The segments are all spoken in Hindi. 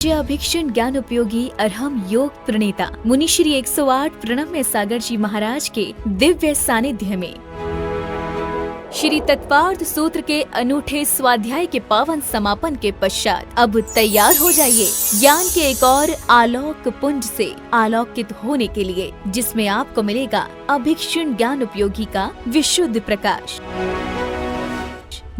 अभिक्षण ज्ञान उपयोगी अरहम योग प्रणेता मुनि श्री 108 प्रणम्य सागर जी महाराज के दिव्य सानिध्य में श्री तत्पार्थ सूत्र के अनूठे स्वाध्याय के पावन समापन के पश्चात अब तैयार हो जाइए ज्ञान के एक और आलोक पुंज से आलोकित होने के लिए, जिसमें आपको मिलेगा अभिक्षण ज्ञान उपयोगी का विशुद्ध प्रकाश।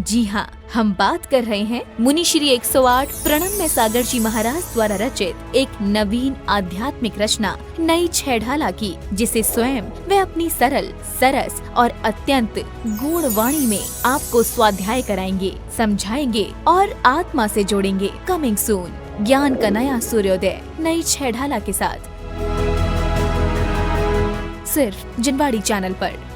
जी हाँ, हम बात कर रहे हैं मुनि श्री 108 प्रणम्य सागर जी महाराज द्वारा रचित एक नवीन आध्यात्मिक रचना नई छेढ़ाला की, जिसे स्वयं वे अपनी सरल, सरस और अत्यंत गूढ़ वाणी में आपको स्वाध्याय कराएंगे, समझाएंगे और आत्मा से जोड़ेंगे। कमिंग सून, ज्ञान का नया सूर्योदय नई छेढ़ाला के साथ, सिर्फ जिनवाड़ी चैनल पर।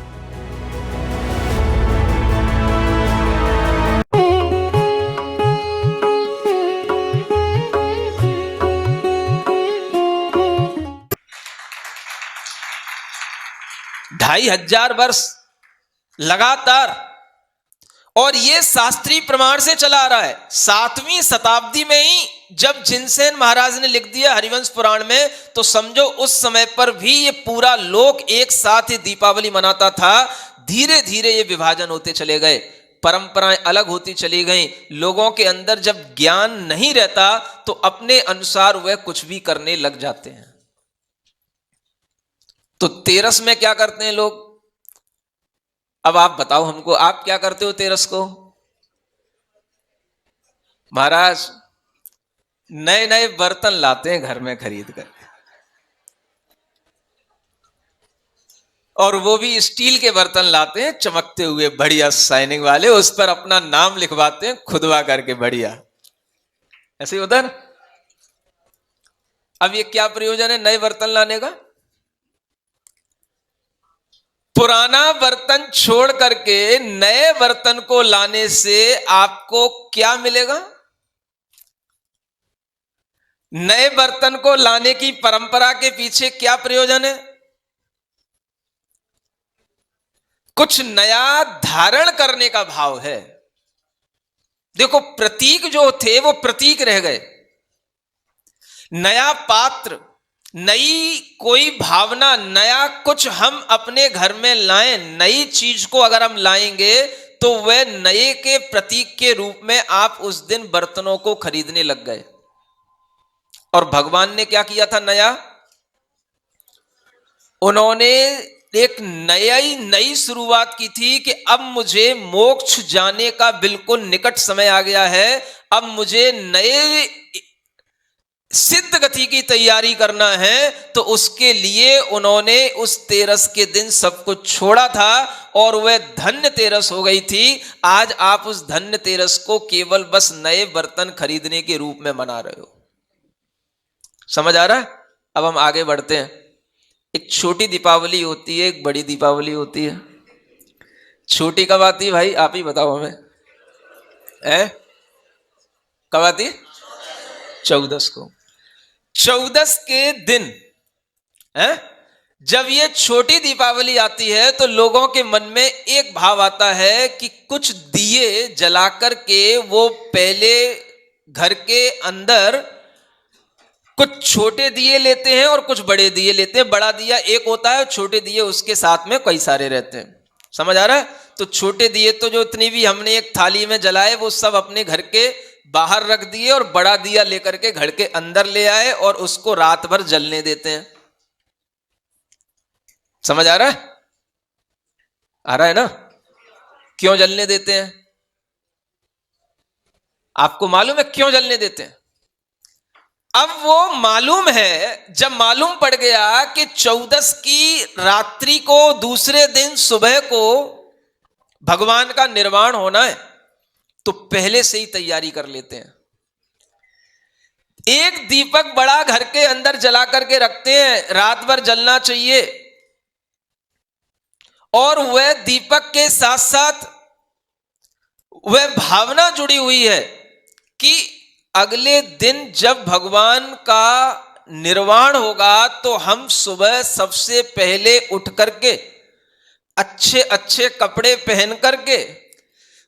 ढाई हजार वर्ष लगातार, और ये शास्त्रीय प्रमाण से चला आ रहा है। 7वीं शताब्दी में ही जब जिनसेन महाराज ने लिख दिया हरिवंश पुराण में, तो समझो उस समय पर भी ये पूरा लोक एक साथ ही दीपावली मनाता था। धीरे धीरे ये विभाजन होते चले गए, परंपराएं अलग होती चली गईं। लोगों के अंदर जब ज्ञान नहीं रहता तो अपने अनुसार वह कुछ भी करने लग जाते हैं। तो तेरस में क्या करते हैं लोग? अब आप बताओ हमको, आप क्या करते हो तेरस को? महाराज नए नए बर्तन लाते हैं घर में खरीद कर, और वो भी स्टील के बर्तन लाते हैं, चमकते हुए बढ़िया शाइनिंग वाले। उस पर अपना नाम लिखवाते हैं खुदवा करके, बढ़िया ऐसे उधर। अब ये क्या प्रयोजन है नए बर्तन लाने का? पुराना बर्तन छोड़ करके नए बर्तन को लाने से आपको क्या मिलेगा? नए बर्तन को लाने की परंपरा के पीछे क्या प्रयोजन है? कुछ नया धारण करने का भाव है। देखो, प्रतीक जो थे वो प्रतीक रह गए। नया पात्र, नई कोई भावना, नया कुछ हम अपने घर में लाएं, नई चीज को अगर हम लाएंगे तो वह नए के प्रतीक के रूप में आप उस दिन बर्तनों को खरीदने लग गए। और भगवान ने क्या किया था नया? उन्होंने एक नई शुरुआत की थी कि अब मुझे मोक्ष जाने का बिल्कुल निकट समय आ गया है। अब मुझे नए सिद्ध गति की तैयारी करना है। तो उसके लिए उन्होंने उस तेरस के दिन सब कुछ छोड़ा था, और वह धन्य तेरस हो गई थी। आज आप उस धन्य तेरस को केवल बस नए बर्तन खरीदने के रूप में मना रहे हो। समझ आ रहा है? अब हम आगे बढ़ते हैं। एक छोटी दीपावली होती है, एक बड़ी दीपावली होती है। छोटी कब आती है भाई? आप ही बताओ हमें। कब आती है? 14 को। 14 के दिन जब ये छोटी दीपावली आती है तो लोगों के मन में एक भाव आता है कि कुछ दिए जलाकर के वो पहले घर के अंदर कुछ छोटे दिए लेते हैं और कुछ बड़े दिए लेते हैं। बड़ा दिया एक होता है, छोटे दिए उसके साथ में कई सारे रहते हैं। समझ आ रहा है? तो छोटे दिए तो जो इतनी भी हमने एक थाली में जलाए वो सब अपने घर के बाहर रख दिए, और बड़ा दिया लेकर के घर के अंदर ले आए और उसको रात भर जलने देते हैं। समझ आ रहा है? आ रहा है ना? क्यों जलने देते हैं? आपको मालूम है क्यों जलने देते हैं? अब वो मालूम है, जब मालूम पड़ गया कि 14 की रात्रि को दूसरे दिन सुबह को भगवान का निर्वाण होना है, तो पहले से ही तैयारी कर लेते हैं। एक दीपक बड़ा घर के अंदर जला करके रखते हैं, रात भर जलना चाहिए। और वह दीपक के साथ साथ वह भावना जुड़ी हुई है कि अगले दिन जब भगवान का निर्वाण होगा तो हम सुबह सबसे पहले उठ करके अच्छे अच्छे कपड़े पहन करके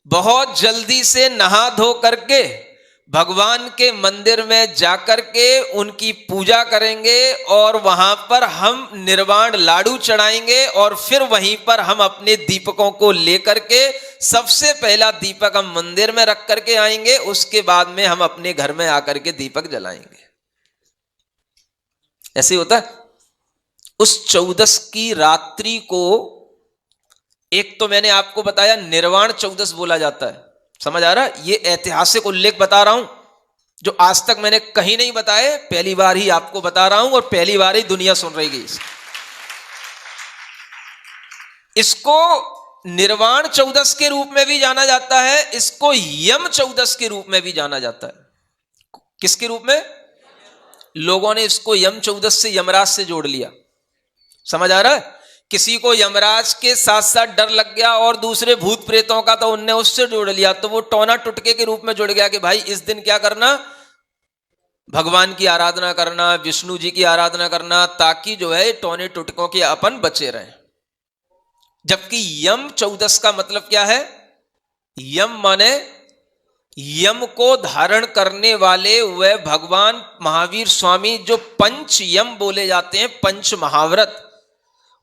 बहुत जल्दी से नहा धो करके भगवान के मंदिर में जाकर के उनकी पूजा करेंगे और वहां पर हम निर्वाण लाडू चढ़ाएंगे और फिर वहीं पर हम अपने दीपकों को लेकर के सबसे पहला दीपक हम मंदिर में रख करके आएंगे, उसके बाद में हम अपने घर में आकर के दीपक जलाएंगे। ऐसे होता है। उस 14 की रात्रि को, एक तो मैंने आपको बताया निर्वाण 14 बोला जाता है, समझ आ रहा है? ये ऐतिहासिक उल्लेख बता रहा हूं जो आज तक मैंने कहीं नहीं बताए, पहली बार ही आपको बता रहा हूं और पहली बार ही दुनिया सुन रही है। इसको निर्वाण 14 के रूप में भी जाना जाता है, इसको यम 14 के रूप में भी जाना जाता है। किसके रूप में? लोगों ने इसको यम 14 से यमराज से जोड़ लिया, समझ आ रहा है? किसी को यमराज के साथ साथ डर लग गया और दूसरे भूत प्रेतों का, तो उनने उससे जोड़ लिया, तो वो टोना टुटके के रूप में जुड़ गया कि भाई इस दिन क्या करना, भगवान की आराधना करना, विष्णु जी की आराधना करना, ताकि जो है टोने टुटकों के अपन बचे रहें। जबकि यम 14 का मतलब क्या है? यम माने यम को धारण करने वाले वह भगवान महावीर स्वामी, जो पंच यम बोले जाते हैं, पंच महाव्रत,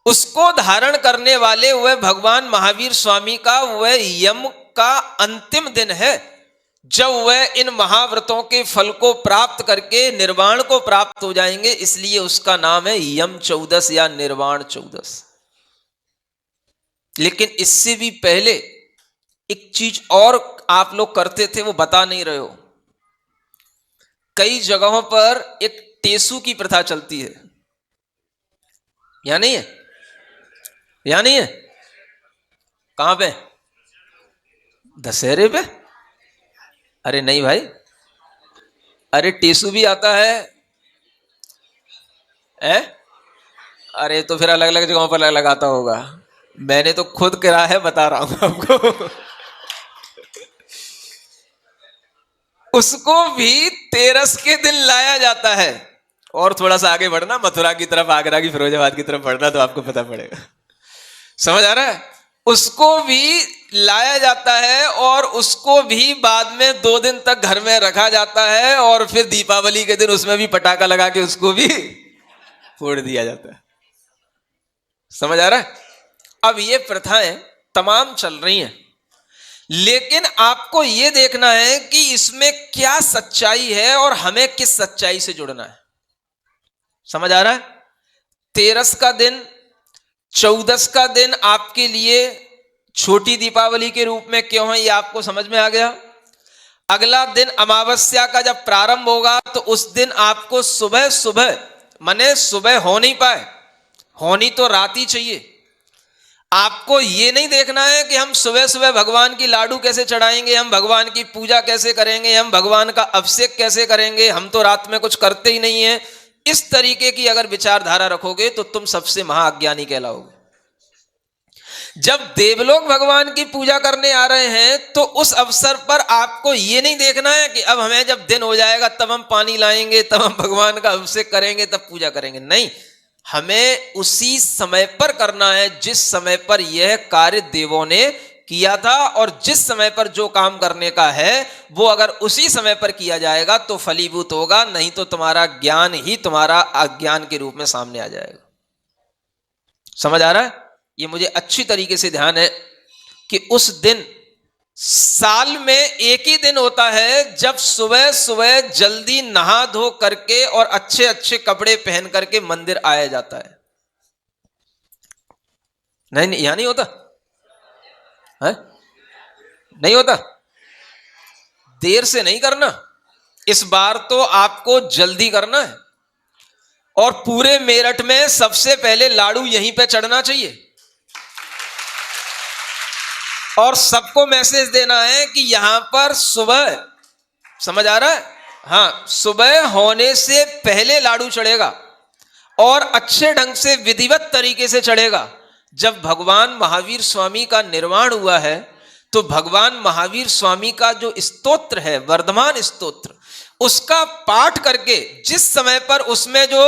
उसको धारण करने वाले वह भगवान महावीर स्वामी का वह यम का अंतिम दिन है, जब वह इन महाव्रतों के फल को प्राप्त करके निर्वाण को प्राप्त हो जाएंगे। इसलिए उसका नाम है यम 14 या निर्वाण 14। लेकिन इससे भी पहले एक चीज और आप लोग करते थे, वो बता नहीं रहे हो। कई जगहों पर एक टेसू की प्रथा चलती है, या नहीं है? या नहीं है? कहां पे? दशहरे पे? अरे नहीं भाई, अरे टेसू भी आता है। अरे तो फिर अलग अलग जगहों पर अलग आता होगा, मैंने तो खुद करा है, बता रहा हूं आपको। उसको भी तेरस के दिन लाया जाता है। और थोड़ा सा आगे बढ़ना, मथुरा की तरफ, आगरा की, फिरोजाबाद की तरफ बढ़ना, तो आपको पता पड़ेगा। समझ आ रहा है? उसको भी लाया जाता है और उसको भी बाद में 2 दिन तक घर में रखा जाता है और फिर दीपावली के दिन उसमें भी पटाखा लगा के उसको भी फोड़ दिया जाता है। समझ आ रहा है? अब ये प्रथाएं तमाम चल रही हैं, लेकिन आपको यह देखना है कि इसमें क्या सच्चाई है और हमें किस सच्चाई से जुड़ना है। समझ आ रहा है? 13 का दिन, 14 का दिन आपके लिए छोटी दीपावली के रूप में क्यों है, ये आपको समझ में आ गया। अगला दिन अमावस्या का जब प्रारंभ होगा तो उस दिन आपको सुबह सुबह, माने सुबह हो नहीं पाए, होनी तो रात ही चाहिए। आपको ये नहीं देखना है कि हम सुबह सुबह भगवान की लाडू कैसे चढ़ाएंगे, हम भगवान की पूजा कैसे करेंगे, हम भगवान का अभिषेक कैसे करेंगे, हम तो रात में कुछ करते ही नहीं है। इस तरीके की अगर विचारधारा रखोगे तो तुम सबसे महाअज्ञानी कहलाओगे। जब देवलोक भगवान की पूजा करने आ रहे हैं तो उस अवसर पर आपको यह नहीं देखना है कि अब हमें जब दिन हो जाएगा तब हम पानी लाएंगे, तब हम भगवान का अभिषेक करेंगे, तब पूजा करेंगे। नहीं, हमें उसी समय पर करना है जिस समय पर यह कार्य देवों ने किया था, और जिस समय पर जो काम करने का है वो अगर उसी समय पर किया जाएगा तो फलीभूत होगा, नहीं तो तुम्हारा ज्ञान ही तुम्हारा अज्ञान के रूप में सामने आ जाएगा। समझ आ रहा है? ये मुझे अच्छी तरीके से ध्यान है कि उस दिन साल में एक ही दिन होता है जब सुबह सुबह जल्दी नहा धो करके और अच्छे अच्छे कपड़े पहन करके मंदिर आया जाता है। नहीं, यहां नहीं होता है? नहीं होता। देर से नहीं करना, इस बार तो आपको जल्दी करना है। और पूरे मेरठ में सबसे पहले लाडू यहीं पे चढ़ना चाहिए और सबको मैसेज देना है कि यहां पर सुबह, समझ आ रहा है? हाँ, सुबह होने से पहले लाडू चढ़ेगा और अच्छे ढंग से विधिवत तरीके से चढ़ेगा। जब भगवान महावीर स्वामी का निर्वाण हुआ है तो भगवान महावीर स्वामी का जो स्तोत्र है, वर्धमान स्तोत्र, उसका पाठ करके जिस समय पर उसमें जो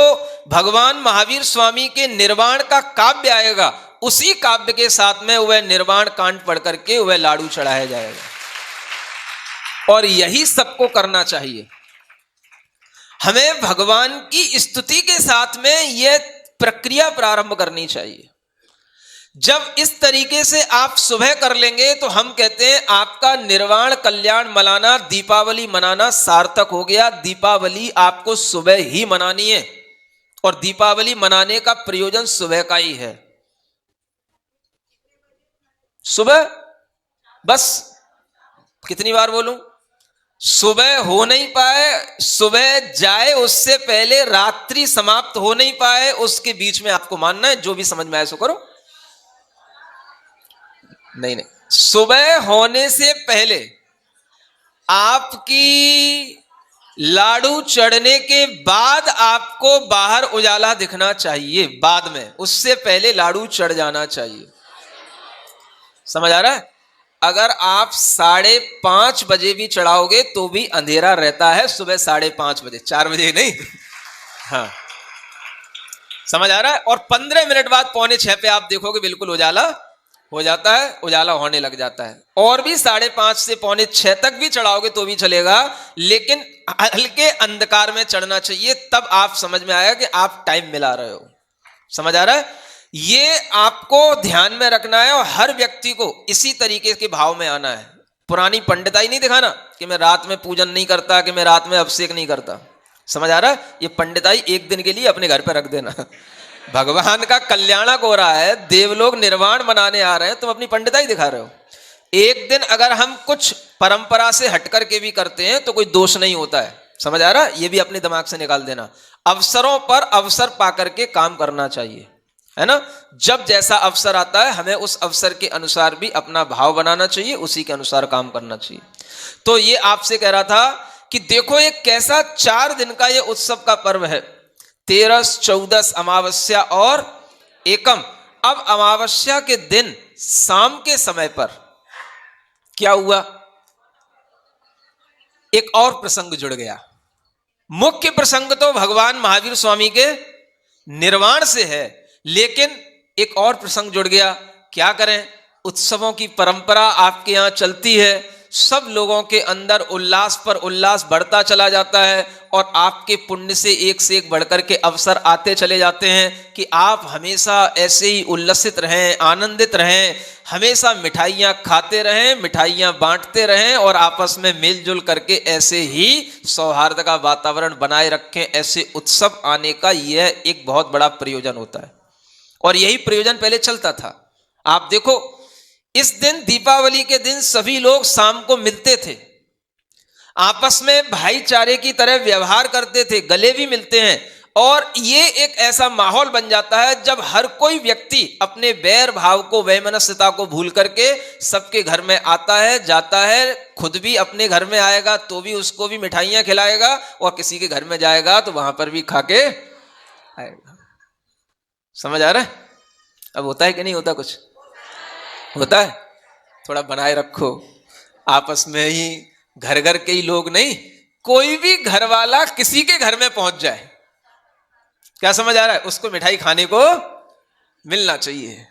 भगवान महावीर स्वामी के निर्वाण का काव्य आएगा, उसी काव्य के साथ में वह निर्वाण कांड पढ़ करके वह लाडू चढ़ाया जाएगा। और यही सबको करना चाहिए। हमें भगवान की स्तुति के साथ में यह प्रक्रिया प्रारंभ करनी चाहिए। जब इस तरीके से आप सुबह कर लेंगे तो हम कहते हैं आपका निर्वाण कल्याण मनाना, दीपावली मनाना सार्थक हो गया। दीपावली आपको सुबह ही मनानी है और दीपावली मनाने का प्रयोजन सुबह का ही है। सुबह, बस कितनी बार बोलूं, सुबह हो नहीं पाए, सुबह जाए उससे पहले रात्रि समाप्त हो नहीं पाए, उसके बीच में आपको मानना है। जो भी समझ में आए सो करो। नहीं, सुबह होने से पहले आपकी लाडू चढ़ने के बाद आपको बाहर उजाला दिखना चाहिए। बाद में, उससे पहले लाडू चढ़ जाना चाहिए। समझ आ रहा है? अगर आप 5:30 बजे भी चढ़ाओगे तो भी अंधेरा रहता है। सुबह 5:30 बजे, 4 बजे नहीं। हाँ, समझ आ रहा है? और 15 मिनट बाद 5:45 पे आप देखोगे बिल्कुल उजाला हो जाता है, उजाला होने लग जाता है। और भी 5:30 से 5:45 तक भी चढ़ाओगे तो भी चलेगा, लेकिन हल्के अंधकार में चढ़ना चाहिए। तब आप समझ में आएगा कि आप टाइम मिला रहे हो। समझ आ रहा है? ये आपको ध्यान में रखना है और हर व्यक्ति को इसी तरीके के भाव में आना है। पुरानी पंडिताई नहीं दिखाना कि मैं रात में पूजन नहीं करता, कि मैं रात में अभिषेक नहीं करता। समझ आ रहा है? ये पंडिताई एक दिन के लिए अपने घर पर रख देना। भगवान का कल्याणक हो रहा है, देवलोग निर्वाण मनाने आ रहे हैं, तुम अपनी पंडिताई दिखा रहे हो। एक दिन अगर हम कुछ परंपरा से हटकर के भी करते हैं तो कोई दोष नहीं होता है। समझ आ रहा है? ये भी अपने दिमाग से निकाल देना। अवसरों पर अवसर पाकर के काम करना चाहिए, है ना? जब जैसा अवसर आता है हमें उस अवसर के अनुसार भी अपना भाव बनाना चाहिए, उसी के अनुसार काम करना चाहिए। तो ये आपसे कह रहा था कि देखो ये कैसा 4 दिन का ये उत्सव का पर्व है। 13, 14 अमावस्या और एकम। अब अमावस्या के दिन शाम के समय पर क्या हुआ? एक और प्रसंग जुड़ गया। मुख्य प्रसंग तो भगवान महावीर स्वामी के निर्वाण से है, लेकिन एक और प्रसंग जुड़ गया। क्या करें, उत्सवों की परंपरा आपके यहां चलती है, सब लोगों के अंदर उल्लास पर उल्लास बढ़ता चला जाता है और आपके पुण्य से एक बढ़कर के अवसर आते चले जाते हैं कि आप हमेशा ऐसे ही उल्लसित रहें, आनंदित रहें, हमेशा मिठाइयाँ खाते रहें, मिठाइयाँ बांटते रहें और आपस में मिलजुल करके ऐसे ही सौहार्द का वातावरण बनाए रखें। ऐसे उत्सव आने का यह एक बहुत बड़ा प्रयोजन होता है और यही प्रयोजन पहले चलता था। आप देखो, इस दिन दीपावली के दिन सभी लोग शाम को मिलते थे, आपस में भाईचारे की तरह व्यवहार करते थे, गले भी मिलते हैं और ये एक ऐसा माहौल बन जाता है जब हर कोई व्यक्ति अपने बैर भाव को, वैमनस्यता को भूल करके सबके घर में आता है, जाता है, खुद भी अपने घर में आएगा तो भी उसको भी मिठाइयाँ खिलाएगा और किसी के घर में जाएगा तो वहां पर भी खा के आएगा। समझ आ रहा है? अब होता है कि नहीं होता? कुछ होता है। थोड़ा बनाए रखो आपस में ही, घर घर के ही लोग नहीं, कोई भी घर वाला किसी के घर में पहुंच जाए, क्या समझ आ रहा है, उसको मिठाई खाने को मिलना चाहिए,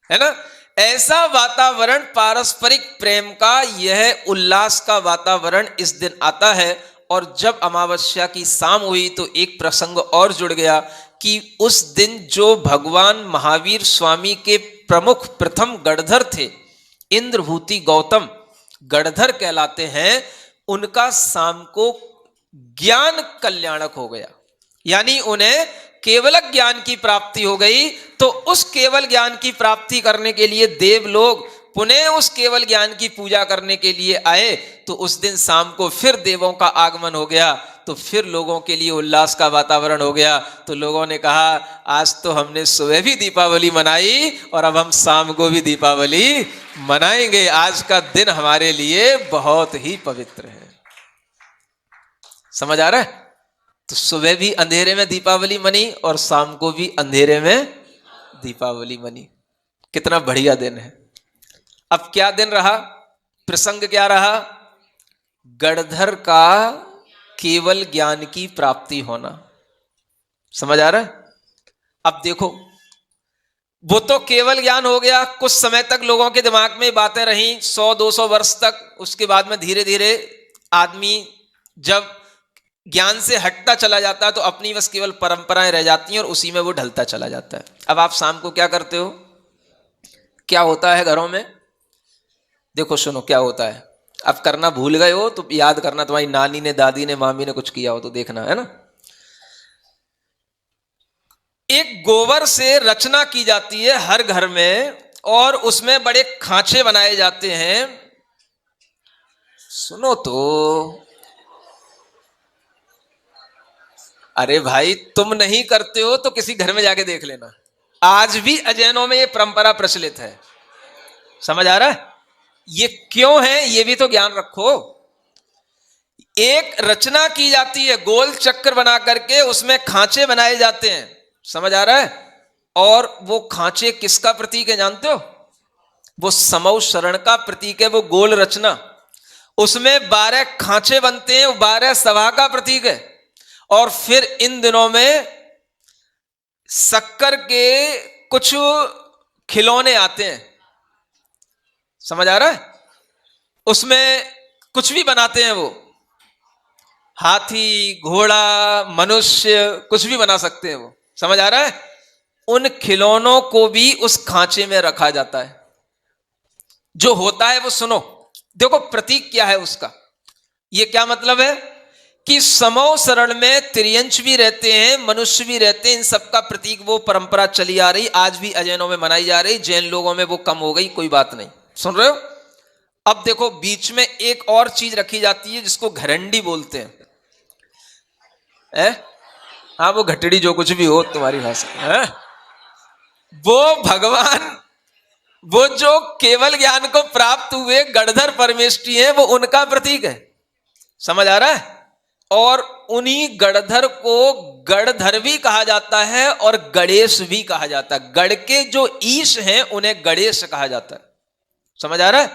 है ना? ऐसा वातावरण, पारस्परिक प्रेम का, यह उल्लास का वातावरण इस दिन आता है। और जब अमावस्या की शाम हुई तो एक प्रसंग और जुड़ गया कि उस दिन जो भगवान महावीर स्वामी के प्रमुख प्रथम गणधर थे, इंद्रभूति गौतम गणधर कहलाते हैं, उनका शाम को ज्ञान कल्याणक हो गया, यानी उन्हें केवल ज्ञान की प्राप्ति हो गई। तो उस केवल ज्ञान की प्राप्ति करने के लिए देव लोग पुनः उस केवल ज्ञान की पूजा करने के लिए आए। तो उस दिन शाम को फिर देवों का आगमन हो गया, तो फिर लोगों के लिए उल्लास का वातावरण हो गया। तो लोगों ने कहा आज तो हमने सुबह भी दीपावली मनाई और अब हम शाम को भी दीपावली मनाएंगे। आज का दिन हमारे लिए बहुत ही पवित्र है। समझ आ रहा है? तो सुबह भी अंधेरे में दीपावली मनी और शाम को भी अंधेरे में दीपावली मनी। कितना बढ़िया दिन है। अब क्या दिन रहा, प्रसंग क्या रहा? गणधर का केवल ज्ञान की प्राप्ति होना। समझ आ रहा है? अब देखो, वो तो केवल ज्ञान हो गया, कुछ समय तक लोगों के दिमाग में बातें रहीं, 100-200 वर्ष तक। उसके बाद में धीरे धीरे आदमी जब ज्ञान से हटता चला जाता है तो अपनी बस केवल परंपराएं रह जाती हैं और उसी में वो ढलता चला जाता है। अब आप शाम को क्या करते हो, क्या होता है घरों में, देखो सुनो क्या होता है। अब करना भूल गए हो तो याद करना, तुम्हारी नानी ने, दादी ने, मामी ने कुछ किया हो तो देखना, है ना। एक गोबर से रचना की जाती है हर घर में और उसमें बड़े खांचे बनाए जाते हैं। सुनो तो, अरे भाई तुम नहीं करते हो तो किसी घर में जाके देख लेना, आज भी अजैनों में ये परंपरा प्रचलित है। समझ आ रहा है ये क्यों है, ये भी तो ज्ञान रखो। एक रचना की जाती है गोल चक्कर बना करके, उसमें खांचे बनाए जाते हैं। समझ आ रहा है। और वो खांचे किसका प्रतीक है जानते हो, वो समौ शरण का प्रतीक है, वो गोल रचना। उसमें 12 खांचे बनते हैं, वो 12 सभा का प्रतीक है। और फिर इन दिनों में शक्कर के कुछ खिलौने आते हैं। समझ आ रहा है, उसमें कुछ भी बनाते हैं, वो हाथी, घोड़ा, मनुष्य, कुछ भी बना सकते हैं वो। समझ आ रहा है। उन खिलौनों को भी उस खांचे में रखा जाता है। जो होता है वो सुनो, देखो प्रतीक क्या है उसका। ये क्या मतलब है कि समौ शरण में त्रियंश भी रहते हैं, मनुष्य भी रहते हैं। इन सबका प्रतीक वो परंपरा चली आ रही, आज भी अजैनों में मनाई जा रही। जैन लोगों में वो कम हो गई, कोई बात नहीं। सुन रहे हो। अब देखो बीच में एक और चीज रखी जाती है जिसको घरंडी बोलते हैं। हाँ वो घटड़ी जो कुछ भी हो तुम्हारी भाषा है। वो भगवान, वो जो केवल ज्ञान को प्राप्त हुए गणधर परमेष्ठी है, वो उनका प्रतीक है। समझ आ रहा है। और उन्हीं गणधर को गणधर भी कहा जाता है और गणेश भी कहा जाता है। गण के जो ईश हैं उन्हें गणेश कहा जाता है। समझ आ रहा है।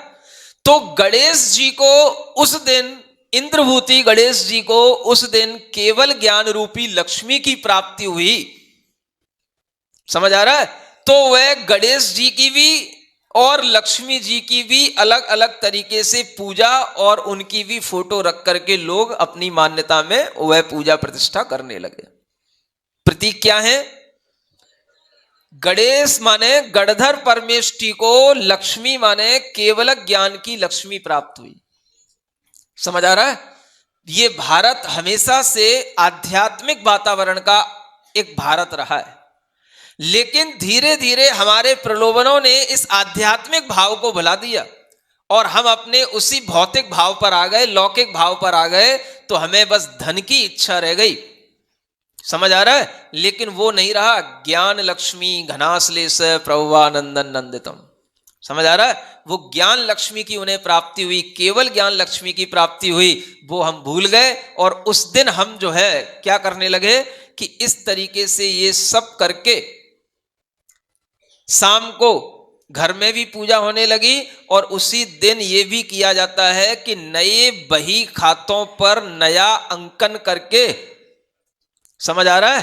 तो गणेश जी को उस दिन, इंद्रभूति गणेश जी को उस दिन केवल ज्ञान रूपी लक्ष्मी की प्राप्ति हुई। समझ आ रहा है। तो वह गणेश जी की भी और लक्ष्मी जी की भी अलग अलग तरीके से पूजा और उनकी भी फोटो रख करके लोग अपनी मान्यता में वह पूजा प्रतिष्ठा करने लगे। प्रतीक क्या है, गणेश माने गणधर परमेष्ठी को, लक्ष्मी माने केवल ज्ञान की लक्ष्मी प्राप्त हुई। समझ आ रहा है। ये भारत हमेशा से आध्यात्मिक वातावरण का एक भारत रहा है, लेकिन धीरे धीरे हमारे प्रलोभनों ने इस आध्यात्मिक भाव को भुला दिया और हम अपने उसी भौतिक भाव पर आ गए, लौकिक भाव पर आ गए। तो हमें बस धन की इच्छा रह गई। समझ आ रहा है। लेकिन वो नहीं रहा, ज्ञान लक्ष्मी घनाश्लेष प्रभुवानंदन नंदितम। समझ आ रहा है। वो ज्ञान लक्ष्मी की उन्हें प्राप्ति हुई, केवल ज्ञान लक्ष्मी की प्राप्ति हुई, वो हम भूल गए। और उस दिन हम जो है क्या करने लगे कि इस तरीके से ये सब करके शाम को घर में भी पूजा होने लगी। और उसी दिन ये भी किया जाता है कि नए बही खातों पर नया अंकन करके, समझ आ रहा है,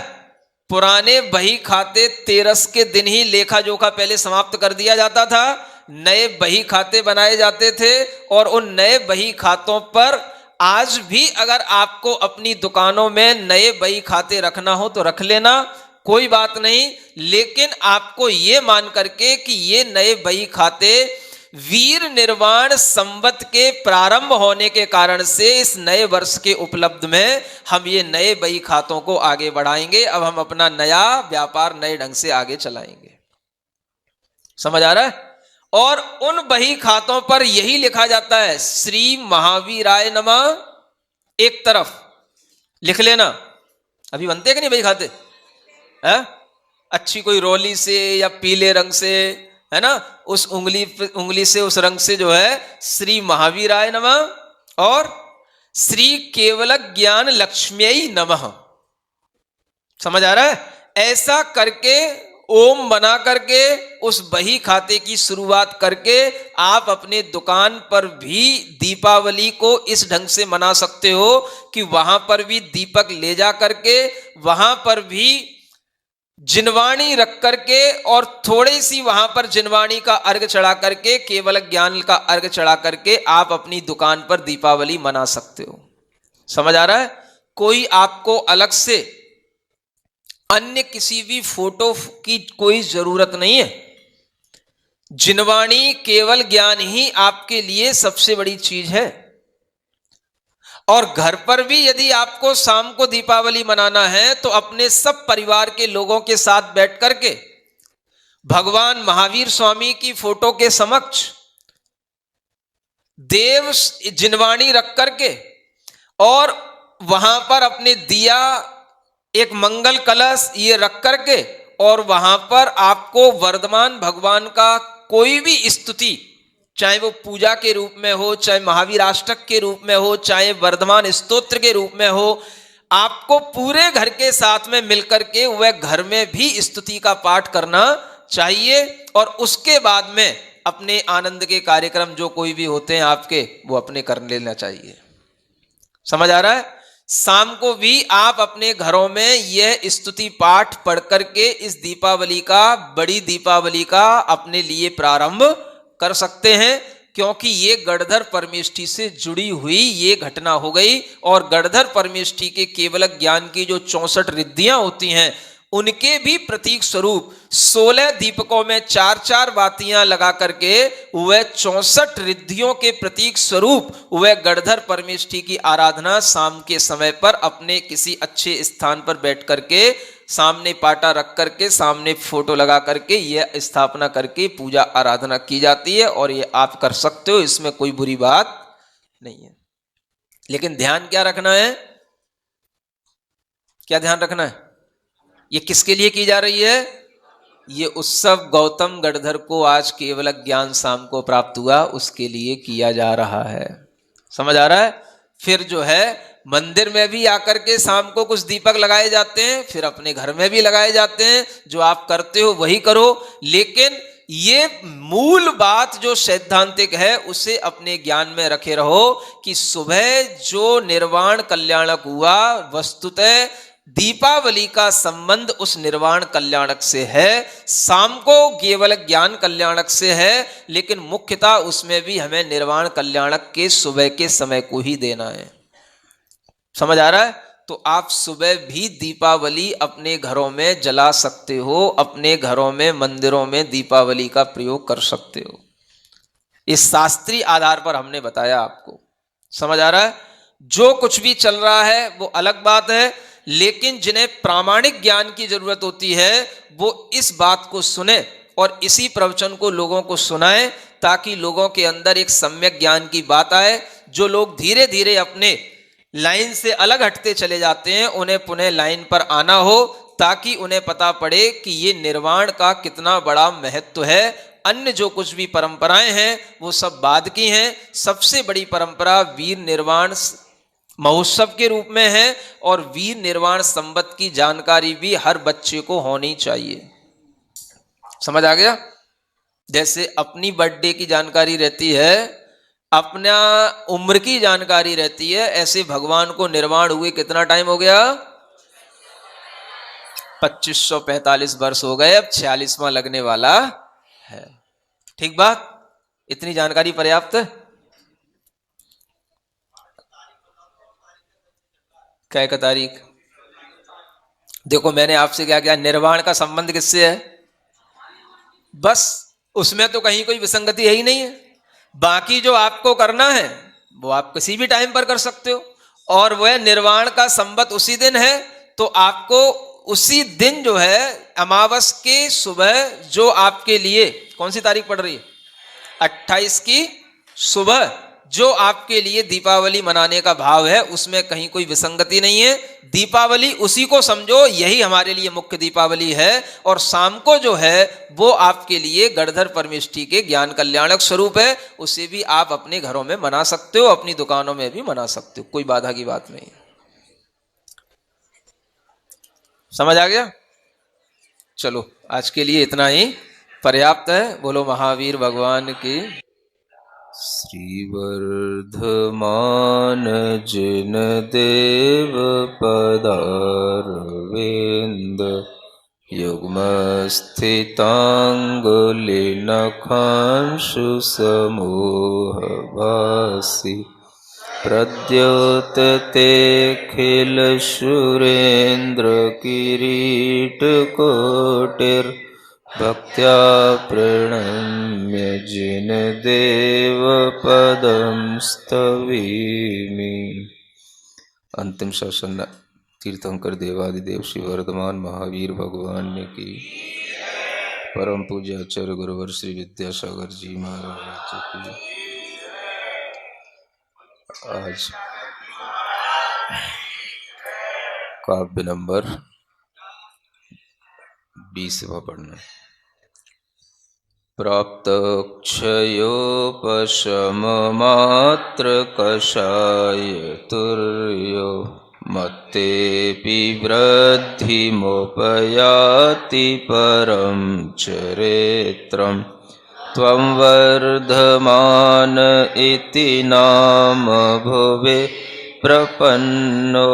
पुराने बही खाते 13 के दिन ही लेखा जोखा पहले समाप्त कर दिया जाता था। नए बही खाते बनाए जाते थे और उन नए बही खातों पर आज भी अगर आपको अपनी दुकानों में नए बही खाते रखना हो तो रख लेना, कोई बात नहीं। लेकिन आपको ये मान करके कि ये नए बही खाते वीर निर्वाण संवत के प्रारंभ होने के कारण से इस नए वर्ष के उपलब्ध में हम ये नए बही खातों को आगे बढ़ाएंगे। अब हम अपना नया व्यापार नए ढंग से आगे चलाएंगे। समझ आ रहा है। और उन बही खातों पर यही लिखा जाता है श्री महावीराय नमः। एक तरफ लिख लेना। अभी बनते हैं कि नहीं बही खाते, है? अच्छी कोई रोली से या पीले रंग से, है ना, उस उंगली से उस रंग से जो है श्री महावीराय नमः और श्री केवल ज्ञान लक्ष्मी नमः। समझ आ रहा है। ऐसा करके ओम बना करके उस बही खाते की शुरुआत करके आप अपने दुकान पर भी दीपावली को इस ढंग से मना सकते हो कि वहां पर भी दीपक ले जा करके वहां पर भी जिनवाणी रख करके और थोड़ी सी वहां पर जिनवाणी का अर्घ चढ़ा करके, केवल ज्ञान का अर्घ चढ़ा करके आप अपनी दुकान पर दीपावली मना सकते हो। समझ आ रहा है? कोई आपको अलग से अन्य किसी भी फोटो की कोई जरूरत नहीं है। जिनवाणी केवल ज्ञान ही आपके लिए सबसे बड़ी चीज है। और घर पर भी यदि आपको शाम को दीपावली मनाना है तो अपने सब परिवार के लोगों के साथ बैठ करके भगवान महावीर स्वामी की फोटो के समक्ष देव जिनवाणी रख करके और वहां पर अपने दिया, एक मंगल कलश ये रख करके और वहां पर आपको वर्धमान भगवान का कोई भी स्तुति, चाहे वो पूजा के रूप में हो, चाहे महावीर अष्टक के रूप में हो, चाहे वर्धमान स्तोत्र के रूप में हो, आपको पूरे घर के साथ में मिलकर के वह घर में भी स्तुति का पाठ करना चाहिए। और उसके बाद में अपने आनंद के कार्यक्रम जो कोई भी होते हैं आपके, वो अपने कर लेना चाहिए। समझ आ रहा है? शाम को भी आप अपने घरों में यह स्तुति पाठ पढ़ करके इस दीपावली का, बड़ी दीपावली का अपने लिए प्रारंभ कर सकते हैं, क्योंकि ये गणधर परमेष्ठी से जुड़ी हुई ये घटना हो गई। और गणधर परमेष्ठी के केवल ज्ञान की जो 64 रिद्धियां होती हैं, उनके भी प्रतीक स्वरूप 16 दीपकों में 4-4 बातियां लगा करके वह 64 रिद्धियों के प्रतीक स्वरूप वह गणधर परमेष्ठी की आराधना शाम के समय पर अपने किसी अच्छे स्थान पर बैठ करके, सामने पाटा रख करके, सामने फोटो लगा करके यह स्थापना करके पूजा आराधना की जाती है। और ये आप कर सकते हो, इसमें कोई बुरी बात नहीं है। लेकिन ध्यान क्या रखना है? क्या ध्यान रखना है? ये किसके लिए की जा रही है? ये उत्सव गौतम गणधर को आज केवल ज्ञान शाम को प्राप्त हुआ, उसके लिए किया जा रहा है। समझ आ रहा है? फिर जो है मंदिर में भी आकर के शाम को कुछ दीपक लगाए जाते हैं, फिर अपने घर में भी लगाए जाते हैं। जो आप करते हो वही करो, लेकिन ये मूल बात जो सैद्धांतिक है उसे अपने ज्ञान में रखे रहो कि सुबह जो निर्वाण कल्याणक हुआ, वस्तुतः दीपावली का संबंध उस निर्वाण कल्याणक से है, शाम को केवल ज्ञान कल्याणक से है, लेकिन मुख्यतः उसमें भी हमें निर्वाण कल्याणक के सुबह के समय को ही देना है। समझ आ रहा है? तो आप सुबह भी दीपावली अपने घरों में जला सकते हो, अपने घरों में मंदिरों में दीपावली का प्रयोग कर सकते हो। इस शास्त्रीय आधार पर हमने बताया आपको। समझ आ रहा है? जो कुछ भी चल रहा है वो अलग बात है, लेकिन जिन्हें प्रामाणिक ज्ञान की जरूरत होती है वो इस बात को सुने और इसी प्रवचन को लोगों को सुनाए, ताकि लोगों के अंदर एक सम्यक ज्ञान की बात आए। जो लोग धीरे धीरे अपने लाइन से अलग हटते चले जाते हैं, उन्हें पुनः लाइन पर आना हो, ताकि उन्हें पता पड़े कि ये निर्वाण का कितना बड़ा महत्व है। अन्य जो कुछ भी परंपराएं हैं वो सब बाद की हैं। सबसे बड़ी परंपरा वीर निर्वाण महोत्सव के रूप में है, और वीर निर्वाण संवत की जानकारी भी हर बच्चे को होनी चाहिए। समझ आ गया? जैसे अपनी बर्थडे की जानकारी रहती है, अपना उम्र की जानकारी रहती है, ऐसे भगवान को निर्वाण हुए कितना टाइम हो गया? 2545 वर्ष हो गए, अब 46वां लगने वाला है। ठीक बात? इतनी जानकारी पर्याप्त है? क्या का तारीख? देखो मैंने आपसे क्या किया, निर्वाण का संबंध किससे है? बस उसमें तो कहीं कोई विसंगति है ही नहीं है। बाकी जो आपको करना है वो आप किसी भी टाइम पर कर सकते हो, और वह निर्वाण का संबत उसी दिन है, तो आपको उसी दिन जो है अमावस के सुबह, जो आपके लिए कौन सी तारीख पड़ रही है? 28 की सुबह, जो आपके लिए दीपावली मनाने का भाव है उसमें कहीं कोई विसंगति नहीं है। दीपावली उसी को समझो, यही हमारे लिए मुख्य दीपावली है। और शाम को जो है वो आपके लिए गणधर परमेष्ठी के ज्ञान कल्याणक स्वरूप है, उसे भी आप अपने घरों में मना सकते हो, अपनी दुकानों में भी मना सकते हो, कोई बाधा की बात नहीं है। समझ आ गया? चलो आज के लिए इतना ही पर्याप्त है। बोलो महावीर भगवान की। श्री वर्धमान जिन देव पदारविंद युग्मस्थिताङ्गुलिनखांशु समूहभासि प्रद्योतते प्रणम्य जिनदेवपदं स्तवीमि। अंतिम शासन तीर्थंकर देवादिदेव श्री वर्धमान महावीर भगवान ने की। परम पूज्य आचार्य गुरुवर श्री विद्यासागर जी महाराज जी की। आज काव्य नंबर 20वां पढ़ना। प्राप्त क्षयोपशममात्र कषाय तुर्यो मत्तेऽपि वृद्धिमुपयाति परं चरित्रम् त्वं वर्धमान इति नाम भुवे प्रपन्नो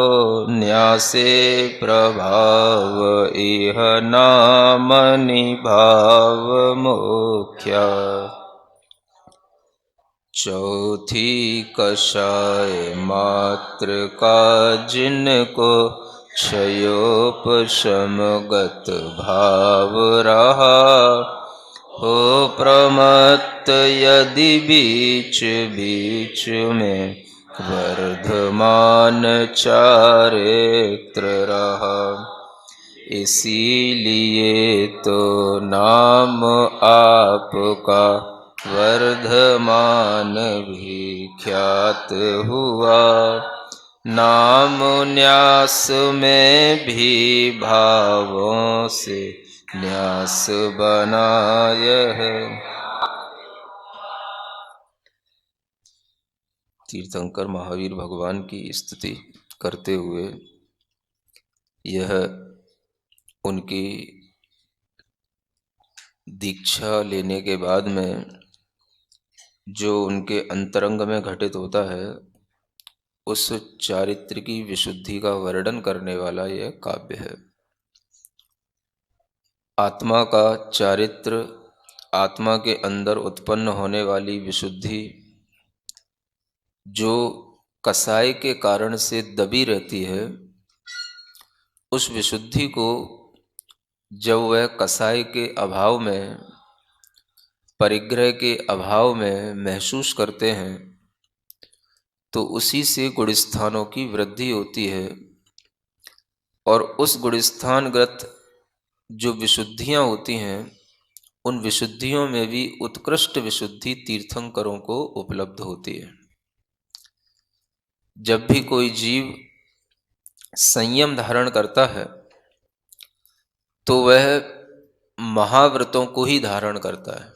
न्यासे प्रभाव इह नामनि भाव मुख्या। चौथी कषाय मात्र का जिनको क्षयोपशमगत भाव रहा हो प्रमत्त यदि बीच बीच में वर्धमान चारित्र रहा। इसीलिए तो नाम आपका वर्धमान भी ख्यात हुआ। नाम न्यास में भी भावों से न्यास बनाय है। तीर्थंकर महावीर भगवान की स्तुति करते हुए यह उनकी दीक्षा लेने के बाद में जो उनके अंतरंग में घटित होता है उस चारित्र की विशुद्धि का वर्णन करने वाला यह काव्य है। आत्मा का चारित्र, आत्मा के अंदर उत्पन्न होने वाली विशुद्धि जो कसाय के कारण से दबी रहती है, उस विशुद्धि को जब वह कसाय के अभाव में, परिग्रह के अभाव में महसूस करते हैं तो उसी से गुणस्थानों की वृद्धि होती है। और उस गुणस्थानगत जो विशुद्धियाँ होती हैं उन विशुद्धियों में भी उत्कृष्ट विशुद्धि तीर्थंकरों को उपलब्ध होती है। जब भी कोई जीव संयम धारण करता है तो वह महाव्रतों को ही धारण करता है।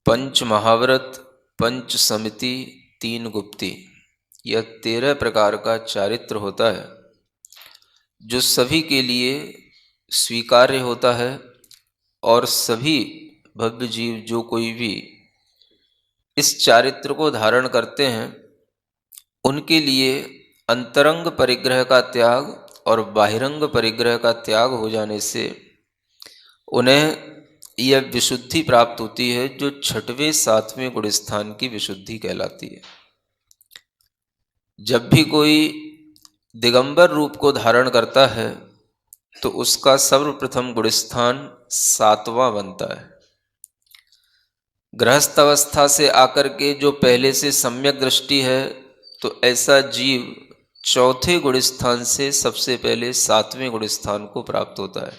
पंच महाव्रत, पंच समिति, 3 गुप्ती, यह 13 प्रकार का चारित्र होता है जो सभी के लिए स्वीकार्य होता है। और सभी भव्य जीव जो कोई भी इस चारित्र को धारण करते हैं उनके लिए अंतरंग परिग्रह का त्याग और बाहिरंग परिग्रह का त्याग हो जाने से उन्हें यह विशुद्धि प्राप्त होती है जो 6वें 7वें गुणस्थान की विशुद्धि कहलाती है। जब भी कोई दिगंबर रूप को धारण करता है तो उसका सर्वप्रथम गुणस्थान 7वां बनता है। गृहस्थ अवस्था से आकर के जो पहले से सम्यक दृष्टि है तो ऐसा जीव 4थे गुणस्थान से सबसे पहले 7वें गुणस्थान को प्राप्त होता है।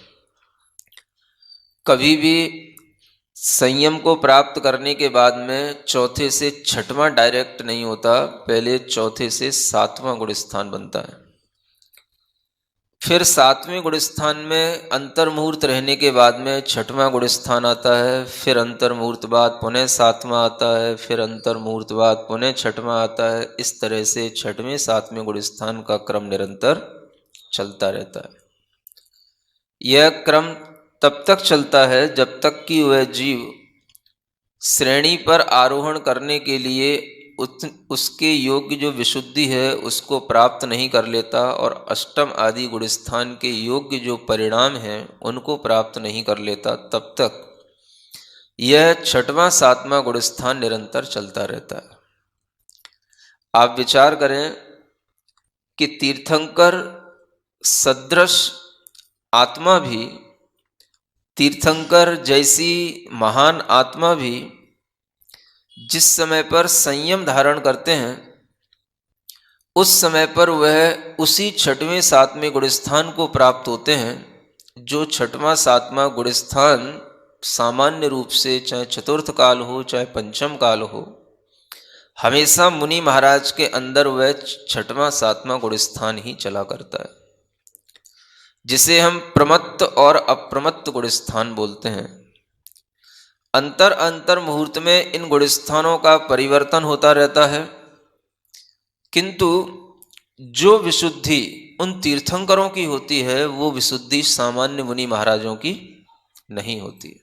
कभी भी संयम को प्राप्त करने के बाद में 4थे से 6वां डायरेक्ट नहीं होता, पहले 4थे से 7वां गुणस्थान बनता है। फिर 7वें गुणस्थान में अंतर्मुहूर्त रहने के बाद में 6वां गुणस्थान आता है। फिर अंतर्मुहूर्त बाद पुनः 7वां आता है। फिर अंतर्मुहूर्त बाद पुनः 6वां आता है। इस तरह से 6वें 7वें गुणस्थान का क्रम निरंतर चलता रहता है। यह क्रम तब तक चलता है जब तक कि वह जीव श्रेणी पर आरोहण करने के लिए उसके योग्य जो विशुद्धि है उसको प्राप्त नहीं कर लेता और अष्टम आदि गुणस्थान के योग्य जो परिणाम हैं उनको प्राप्त नहीं कर लेता, तब तक यह छठवां सातवां गुणस्थान निरंतर चलता रहता है। आप विचार करें कि तीर्थंकर सदृश आत्मा भी, तीर्थंकर जैसी महान आत्मा भी जिस समय पर संयम धारण करते हैं उस समय पर वह उसी छठवें सातवें गुणस्थान को प्राप्त होते हैं, जो छठवां सातवां गुणस्थान सामान्य रूप से चाहे चतुर्थ काल हो चाहे पंचम काल हो, हमेशा मुनि महाराज के अंदर वह छठवां सातवां गुणस्थान ही चला करता है, जिसे हम प्रमत्त और अप्रमत्त गुणस्थान बोलते हैं। अंतर मुहूर्त में इन गुणस्थानों का परिवर्तन होता रहता है, किंतु जो विशुद्धि उन तीर्थंकरों की होती है वो विशुद्धि सामान्य मुनि महाराजों की नहीं होती।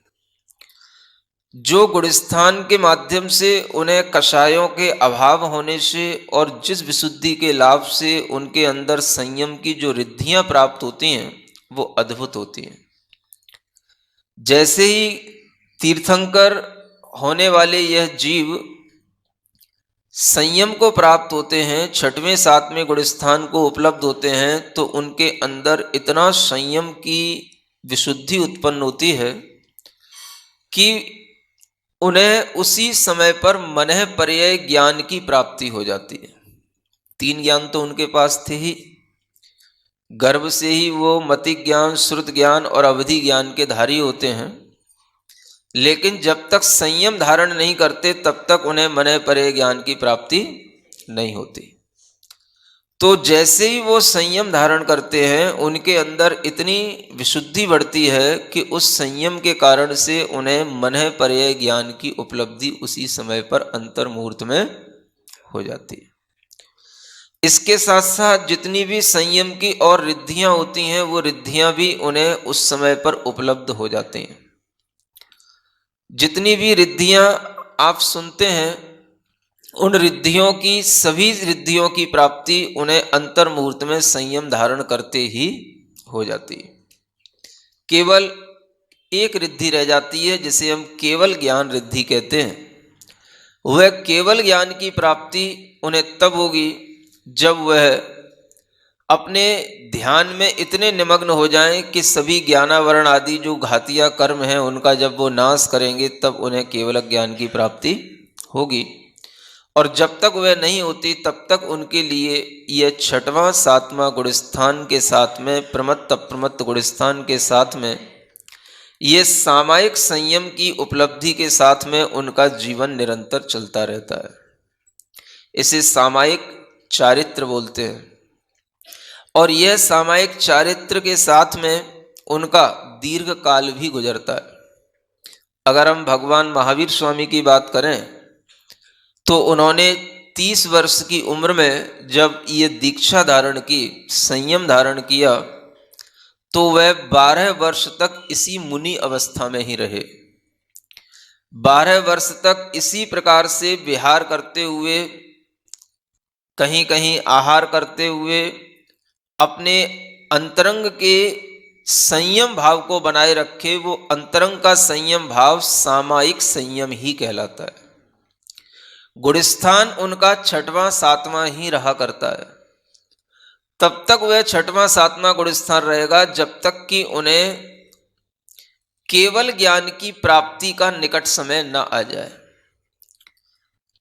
जो गुणस्थान के माध्यम से उन्हें कषायों के अभाव होने से और जिस विशुद्धि के लाभ से उनके अंदर संयम की जो रिद्धियां प्राप्त होती हैं वो अद्भुत होती हैं। जैसे ही तीर्थंकर होने वाले यह जीव संयम को प्राप्त होते हैं, छठवें सातवें गुणस्थान को उपलब्ध होते हैं, तो उनके अंदर इतना संयम की विशुद्धि उत्पन्न होती है कि उन्हें उसी समय पर मनः पर्यय ज्ञान की प्राप्ति हो जाती है। तीन ज्ञान तो उनके पास थे ही, गर्भ से ही वो मति ज्ञान, श्रुत ज्ञान और अवधि ज्ञान के धारी होते हैं, लेकिन जब तक संयम धारण नहीं करते तब तक उन्हें मनः पर्यय ज्ञान की प्राप्ति नहीं होती। तो जैसे ही वो संयम धारण करते हैं उनके अंदर इतनी विशुद्धि बढ़ती है कि उस संयम के कारण से उन्हें मनः पर्यय ज्ञान की उपलब्धि उसी समय पर अंतर मुहूर्त में हो जाती है। इसके साथ साथ जितनी भी संयम की और रिद्धियां होती हैं वो रिद्धियां भी उन्हें उस समय पर उपलब्ध हो जाती हैं। जितनी भी रिद्धियां आप सुनते हैं उन रिद्धियों की, सभी रिद्धियों की प्राप्ति उन्हें अंतर मुहूर्त में संयम धारण करते ही हो जाती है। केवल एक रिद्धि रह जाती है जिसे हम केवल ज्ञान रिद्धि कहते हैं। वह केवल ज्ञान की प्राप्ति उन्हें तब होगी जब वह अपने ध्यान में इतने निमग्न हो जाएं कि सभी ज्ञानावरण आदि जो घातिया कर्म हैं उनका जब वो नाश करेंगे तब उन्हें केवल ज्ञान की प्राप्ति होगी। और जब तक वह नहीं होती तब तक उनके लिए यह छठवां सातवां गुणस्थान के साथ में, प्रमत्त अप्रमत्त गुणस्थान के साथ में, ये सामायिक संयम की उपलब्धि के साथ में उनका जीवन निरंतर चलता रहता है। इसे सामायिक चारित्र बोलते हैं। और यह सामायिक चारित्र के साथ में उनका दीर्घ काल भी गुजरता है। अगर हम भगवान महावीर स्वामी की बात करें तो उन्होंने 30 वर्ष की उम्र में जब ये दीक्षा धारण की, संयम धारण किया, तो वह 12 वर्ष तक इसी मुनि अवस्था में ही रहे। 12 वर्ष तक इसी प्रकार से विहार करते हुए, कहीं कहीं आहार करते हुए, अपने अंतरंग के संयम भाव को बनाए रखे। वो अंतरंग का संयम भाव सामायिक संयम ही कहलाता है। गुणस्थान उनका छठवां सातवां ही रहा करता है। तब तक वह छठवां सातवां गुणस्थान रहेगा जब तक कि उन्हें केवल ज्ञान की प्राप्ति का निकट समय न आ जाए।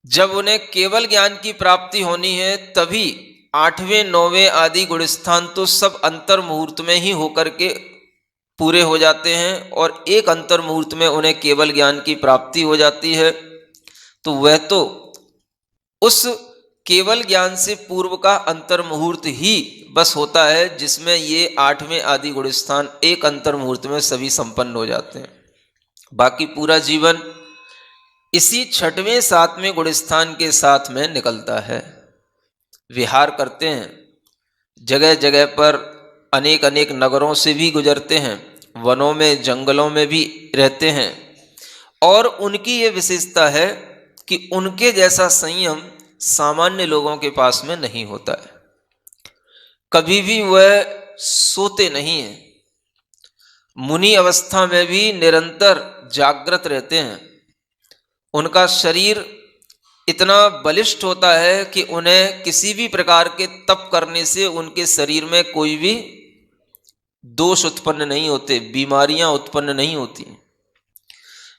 जब उन्हें केवल ज्ञान की प्राप्ति होनी है तभी 8वें 9वें आदि गुणस्थान तो सब अंतर मुहूर्त में ही होकर के पूरे हो जाते हैं और एक अंतर मुहूर्त में उन्हें केवल ज्ञान की प्राप्ति हो जाती है। तो वह तो उस केवल ज्ञान से पूर्व का अंतर मुहूर्त ही बस होता है जिसमें ये 8वें आदि गुणस्थान एक अंतर मुहूर्त में सभी संपन्न हो जाते हैं। बाकी पूरा जीवन इसी 6वें 7वें गुणस्थान के साथ में निकलता है। विहार करते हैं, जगह जगह पर अनेक अनेक नगरों से भी गुजरते हैं, वनों में जंगलों में भी रहते हैं। और उनकी ये विशेषता है कि उनके जैसा संयम सामान्य लोगों के पास में नहीं होता है। कभी भी वह सोते नहीं हैं, मुनि अवस्था में भी निरंतर जागृत रहते हैं। उनका शरीर इतना बलिष्ठ होता है कि उन्हें किसी भी प्रकार के तप करने से उनके शरीर में कोई भी दोष उत्पन्न नहीं होते, बीमारियां उत्पन्न नहीं होती।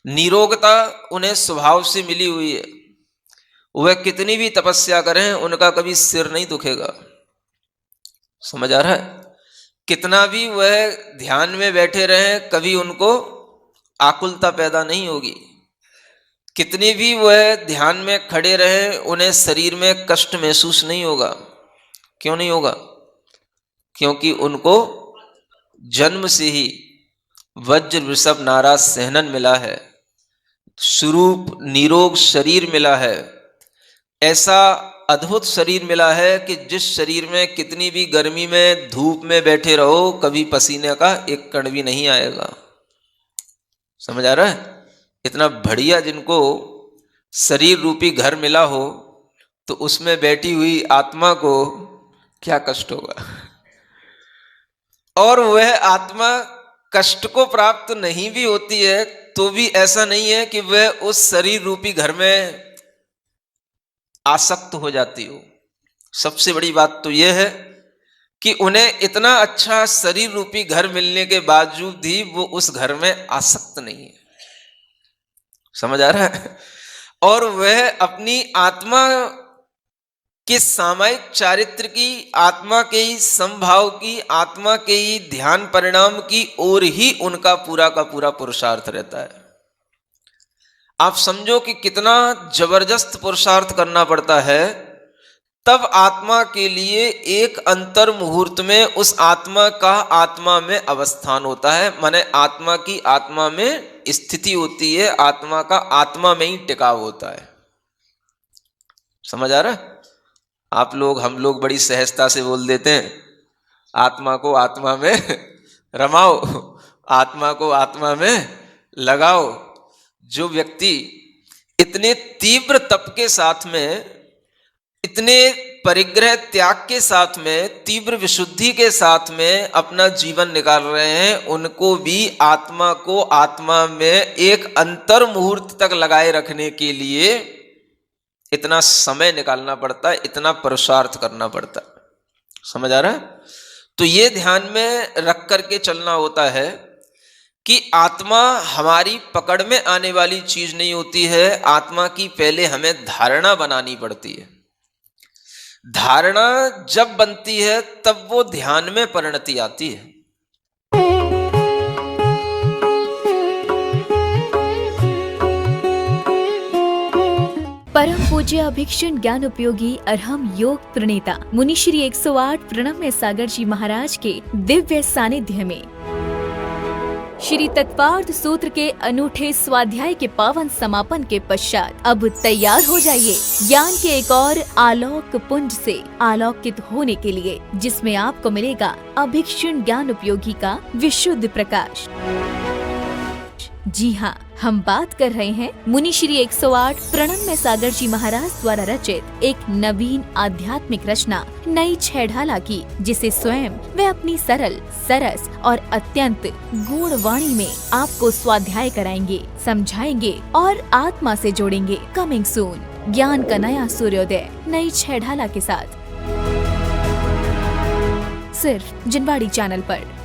निरोगता उन्हें स्वभाव से मिली हुई है। वह कितनी भी तपस्या करें उनका कभी सिर नहीं दुखेगा। समझ आ रहा है? कितना भी वह ध्यान में बैठे रहें कभी उनको आकुलता पैदा नहीं होगी। कितनी भी वह ध्यान में खड़े रहें उन्हें शरीर में कष्ट महसूस नहीं होगा। क्यों नहीं होगा? क्योंकि उनको जन्म से ही वज्र वृषभ नाराज सहनन मिला है, स्वरूप निरोग शरीर मिला है। ऐसा अद्भुत शरीर मिला है कि जिस शरीर में कितनी भी गर्मी में धूप में बैठे रहो कभी पसीने का एक कण भी नहीं आएगा। समझ आ रहा है? इतना बढ़िया जिनको शरीर रूपी घर मिला हो तो उसमें बैठी हुई आत्मा को क्या कष्ट होगा। और वह आत्मा कष्ट को प्राप्त नहीं भी होती है तो भी ऐसा नहीं है कि वह उस शरीर रूपी घर में आसक्त हो जाती हो। सबसे बड़ी बात तो यह है कि उन्हें इतना अच्छा शरीर रूपी घर मिलने के बावजूद भी वो उस घर में आसक्त नहीं है। समझ आ रहा है? और वह अपनी आत्मा के सामायिक चारित्र की, आत्मा के ही समभाव की, आत्मा के ही ध्यान परिणाम की ओर ही उनका पूरा का पूरा पुरुषार्थ रहता है। आप समझो कि कितना जबरदस्त पुरुषार्थ करना पड़ता है, तब आत्मा के लिए एक अंतर मुहूर्त में उस आत्मा का आत्मा में अवस्थान होता है, माने आत्मा की आत्मा में स्थिति होती है, आत्मा का आत्मा में ही टिकाव होता है। समझ आ रहा है? आप लोग, हम लोग बड़ी सहजता से बोल देते हैं आत्मा को आत्मा में रमाओ, आत्मा को आत्मा में लगाओ। जो व्यक्ति इतने तीव्र तप के साथ में, इतने परिग्रह त्याग के साथ में, तीव्र विशुद्धि के साथ में अपना जीवन निकाल रहे हैं, उनको भी आत्मा को आत्मा में एक अंतर मुहूर्त तक लगाए रखने के लिए इतना समय निकालना पड़ता है, इतना पुरुषार्थ करना पड़ता है। समझ आ रहा है? तो ये ध्यान में रख करके चलना होता है कि आत्मा हमारी पकड़ में आने वाली चीज नहीं होती है। आत्मा की पहले हमें धारणा बनानी पड़ती है। धारणा जब बनती है तब वो ध्यान में परिणति आती है। परम पूज्य अभिक्षण ज्ञान उपयोगी अरहम योग प्रणेता मुनि श्री 108 प्रणम्य सागर जी महाराज के दिव्य सानिध्य में श्री तत्वार्थ सूत्र के अनूठे स्वाध्याय के पावन समापन के पश्चात अब तैयार हो जाइए ज्ञान के एक और आलोक पुंज से आलोकित होने के लिए, जिसमें आपको मिलेगा अभिक्षण ज्ञान उपयोगी का विशुद्ध प्रकाश। जी हाँ, हम बात कर रहे हैं मुनि श्री 108 प्रणम्य सागर जी महाराज द्वारा रचित एक नवीन आध्यात्मिक रचना नई छेढ़ाला की, जिसे स्वयं वे अपनी सरल, सरस और अत्यंत गूढ़ वाणी में आपको स्वाध्याय कराएंगे, समझाएंगे और आत्मा से जोड़ेंगे। कमिंग सून, ज्ञान का नया सूर्योदय नई छेढ़ाला के साथ, सिर्फ जिनवाड़ी चैनल पर।